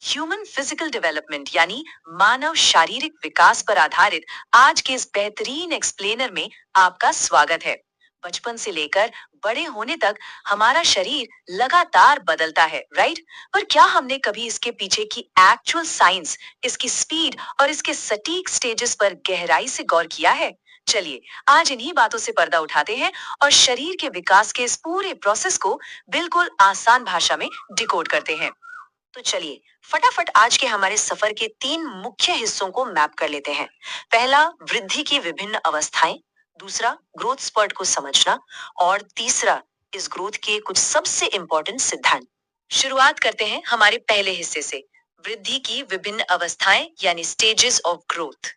Human physical development यानी मानव शारीरिक विकास पर आधारित आज के इस बेहतरीन एक्सप्लेनर में आपका स्वागत है। बचपन से लेकर बड़े होने तक हमारा शरीर लगातार बदलता है, राइट? पर क्या हमने कभी इसके पीछे की एक्चुअल साइंस, इसकी स्पीड और इसके सटीक स्टेजेस पर गहराई से गौर किया है? चलिए आज इन्हीं बातों से पर्दा उठाते हैं और शरीर के विकास के इस पूरे प्रोसेस को बिल्कुल आसान भाषा में डिकोड करते हैं। तो चलिए फटाफट आज के हमारे सफर के 3 मुख्य हिस्सों को मैप कर लेते हैं। पहला, वृद्धि की विभिन्न अवस्थाएं। दूसरा, ग्रोथ स्पर्ट को समझना। और तीसरा, इस ग्रोथ के कुछ सबसे इंपॉर्टेंट सिद्धांत। शुरुआत करते हैं हमारे पहले हिस्से से, वृद्धि की विभिन्न अवस्थाएं यानी स्टेजेस ऑफ ग्रोथ।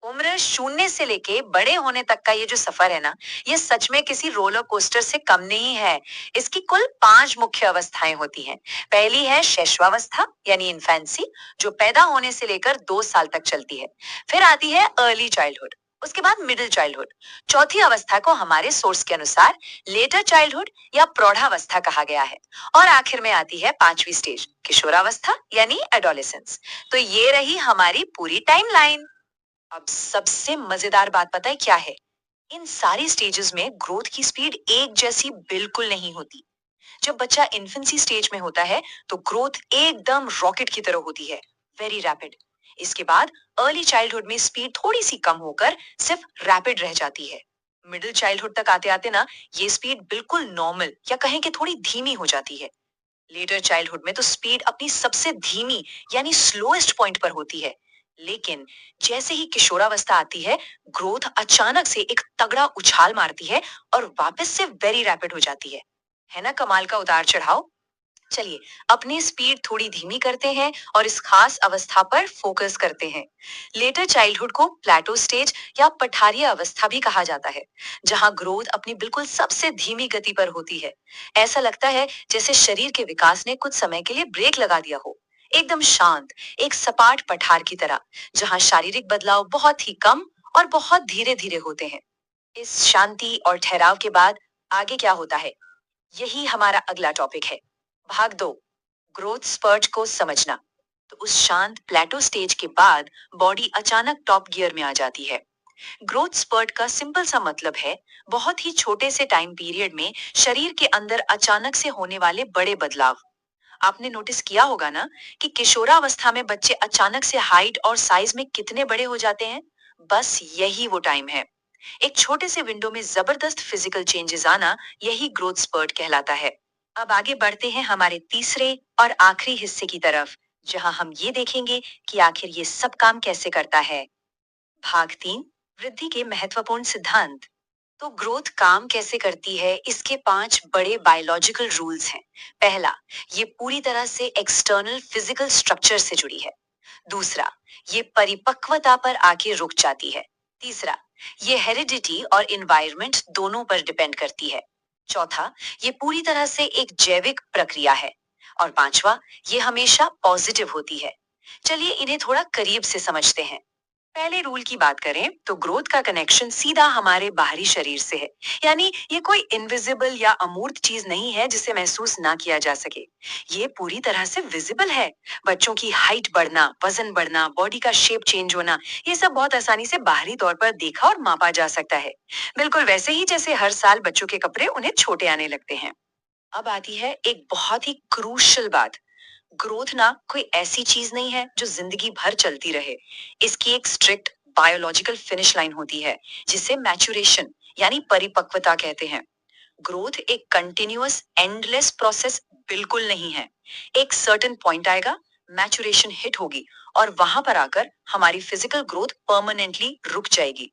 उम्र 0 से लेके बड़े होने तक का ये जो सफर है ना, ये सच में किसी रोलर कोस्टर से कम नहीं है। इसकी कुल 5 मुख्य अवस्थाएं होती हैं। पहली है शैशवावस्था यानी इन्फेंसी, जो पैदा होने से लेकर 2 साल तक चलती है। फिर आती है अर्ली चाइल्डहुड, उसके बाद मिडिल चाइल्डहुड। चौथी अवस्था को हमारे सोर्स के अनुसार लेटर चाइल्डहुड या प्रौढ़ावस्था कहा गया है। और आखिर में आती है 5वीं स्टेज, किशोरावस्था यानी एडोलेसेंस। तो ये रही हमारी पूरी टाइमलाइन। अब सबसे मजेदार बात पता है क्या है? इन सारी स्टेजेस में ग्रोथ की स्पीड एक जैसी बिल्कुल नहीं होती। जब बच्चा इन्फेंसी स्टेज में होता है तो ग्रोथ एकदम रॉकेट की तरह होती है, वेरी रैपिड। इसके बाद अर्ली चाइल्डहुड में स्पीड थोड़ी सी कम होकर सिर्फ रैपिड रह जाती है। मिडिल चाइल्डहुड तक आते आते ना ये स्पीड बिल्कुल नॉर्मल या कहें कि थोड़ी धीमी हो जाती है। लेटर चाइल्डहुड में तो स्पीड अपनी सबसे धीमी यानी स्लोएस्ट पॉइंट पर होती है। लेकिन जैसे ही किशोरावस्था आती है, ग्रोथ अचानक से एक तगड़ा उछाल मारती है और वापस से वेरी रैपिड हो जाती है ना कमाल का उतार चढ़ाव? चलिए अपनी स्पीड थोड़ी धीमी करते हैं और इस खास अवस्था पर फोकस करते हैं। लेटर चाइल्डहुड को प्लेटो स्टेज या पठारीय अवस्था भी कहा जाता है, जहां ग्रोथ अपनी बिल्कुल सबसे धीमी गति पर होती है। ऐसा लगता है जैसे शरीर के विकास ने कुछ समय के लिए ब्रेक लगा दिया हो, एकदम शांत, एक सपाट पठार की तरह, जहां शारीरिक बदलाव बहुत ही कम और बहुत धीरे धीरे होते हैं। इस शांति और ठहराव के बाद आगे क्या होता है, यही हमारा अगला टॉपिक है। भाग 2, ग्रोथ स्पर्ट को समझना। तो उस शांत प्लेटो स्टेज के बाद बॉडी अचानक टॉप गियर में आ जाती है। ग्रोथ स्पर्ट का सिंपल सा मतलब है बहुत ही छोटे से टाइम पीरियड में शरीर के अंदर अचानक से होने वाले बड़े बदलाव। आपने नोटिस किया होगा ना कि किशोरावस्था में बच्चे अचानक से हाइट और साइज में कितने बड़े हो जाते हैं। बस यही वो टाइम है। एक छोटे से विंडो में जबरदस्त फिजिकल चेंजेस आना, यही ग्रोथ स्पर्ट कहलाता है। अब आगे बढ़ते हैं हमारे तीसरे और आखिरी हिस्से की तरफ, जहां हम ये देखेंगे कि आखिर ये सब काम कैसे करता है। भाग 3, वृद्धि के महत्वपूर्ण सिद्धांत। तो ग्रोथ काम कैसे करती है, इसके 5 बड़े बायोलॉजिकल रूल्स हैं। पहला, ये पूरी तरह से एक्सटर्नल फिजिकल स्ट्रक्चर से जुड़ी है। दूसरा, ये परिपक्वता पर आके रुक जाती है। तीसरा, ये हेरिडिटी और इन्वायरमेंट दोनों पर डिपेंड करती है। चौथा, ये पूरी तरह से एक जैविक प्रक्रिया है। और पांचवा, ये हमेशा पॉजिटिव होती है। चलिए इन्हें थोड़ा करीब से समझते हैं। पहले रूल की बात करें तो ग्रोथ का कनेक्शन सीधा हमारे बाहरी शरीर से है। यानी ये कोई इनविजिबल या अमूर्त चीज नहीं है जिसे महसूस ना किया जा सके। ये पूरी तरह से विजिबल है। बच्चों की हाइट बढ़ना, वजन बढ़ना, बॉडी का शेप चेंज होना, ये सब बहुत आसानी से बाहरी तौर पर देखा और मापा जा सकता है। बिल्कुल वैसे ही जैसे हर साल बच्चों के कपड़े उन्हें छोटे आने लगते हैं। अब आती है एक बहुत ही क्रूशल बात। ग्रोथ ना कोई ऐसी चीज नहीं है जो जिंदगी भर चलती रहे। इसकी एक स्ट्रिक्ट बायोलॉजिकल फिनिश लाइन होती है, जिसे मैचुरेशन यानी परिपक्वता कहते हैं। ग्रोथ एक कंटिन्यूअस एंडलेस प्रोसेस बिल्कुल नहीं है। एक सर्टेन पॉइंट आएगा, मैचुरेशन हिट होगी और वहां पर आकर हमारी फिजिकल ग्रोथ परमानेंटली रुक जाएगी।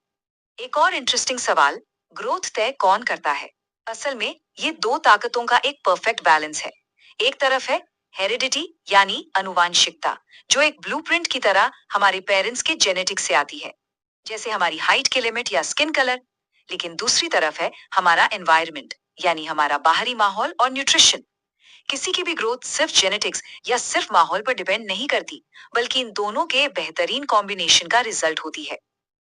एक और इंटरेस्टिंग सवाल, ग्रोथ तय कौन करता है? असल में ये दो ताकतों का एक परफेक्ट बैलेंस है। एक तरफ है हेरिडिटी यानी अनुवांशिकता, जो एक ब्लूप्रिंट की तरह हमारे पेरेंट्स के जेनेटिक्स से आती है, जैसे हमारी हाइट के लिमिट या स्किन कलर। लेकिन दूसरी तरफ है हमारा एनवायरनमेंट, यानी हमारा बाहरी माहौल और न्यूट्रिशन। किसी की भी ग्रोथ सिर्फ जेनेटिक्स या सिर्फ माहौल पर डिपेंड नहीं करती, बल्कि इन दोनों के बेहतरीन कॉम्बिनेशन का रिजल्ट होती है।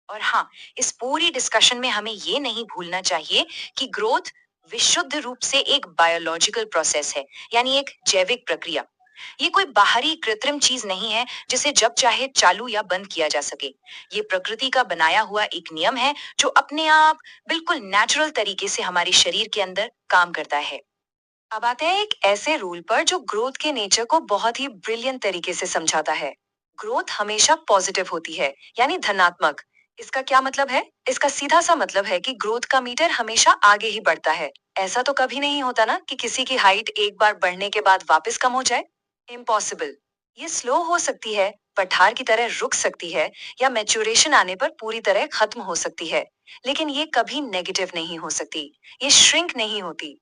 और हाँ, इस पूरी डिस्कशन में हमें ये नहीं भूलना चाहिए कि ग्रोथ विशुद्ध रूप से एक बायोलॉजिकल प्रोसेस है, यानी एक जैविक प्रक्रिया। ये कोई बाहरी कृत्रिम चीज नहीं है जिसे जब चाहे चालू या बंद किया जा सके। ये प्रकृति का बनाया हुआ एक नियम है जो अपने आप बिल्कुल नेचुरल तरीके से हमारे शरीर के अंदर काम करता है। अब आते हैं एक ऐसे रूल पर जो ग्रोथ के नेचर को बहुत ही ब्रिलियंट तरीके से समझाता है। ग्रोथ हमेशा पॉजिटिव होती है, यानी धनात्मक। इसका क्या मतलब है? इसका सीधा सा मतलब है कि ग्रोथ का मीटर हमेशा आगे ही बढ़ता है। ऐसा तो कभी नहीं होता ना कि किसी की हाइट एक बार बढ़ने के बाद वापस कम हो जाए। इम्पॉसिबल। ये स्लो हो सकती है, पठार की तरह रुक सकती है, या मैच्योरेशन आने पर पूरी तरह खत्म हो सकती है। लेकिन ये कभी नेगेटिव नहीं हो सकती। ये श्रिंक नहीं होती।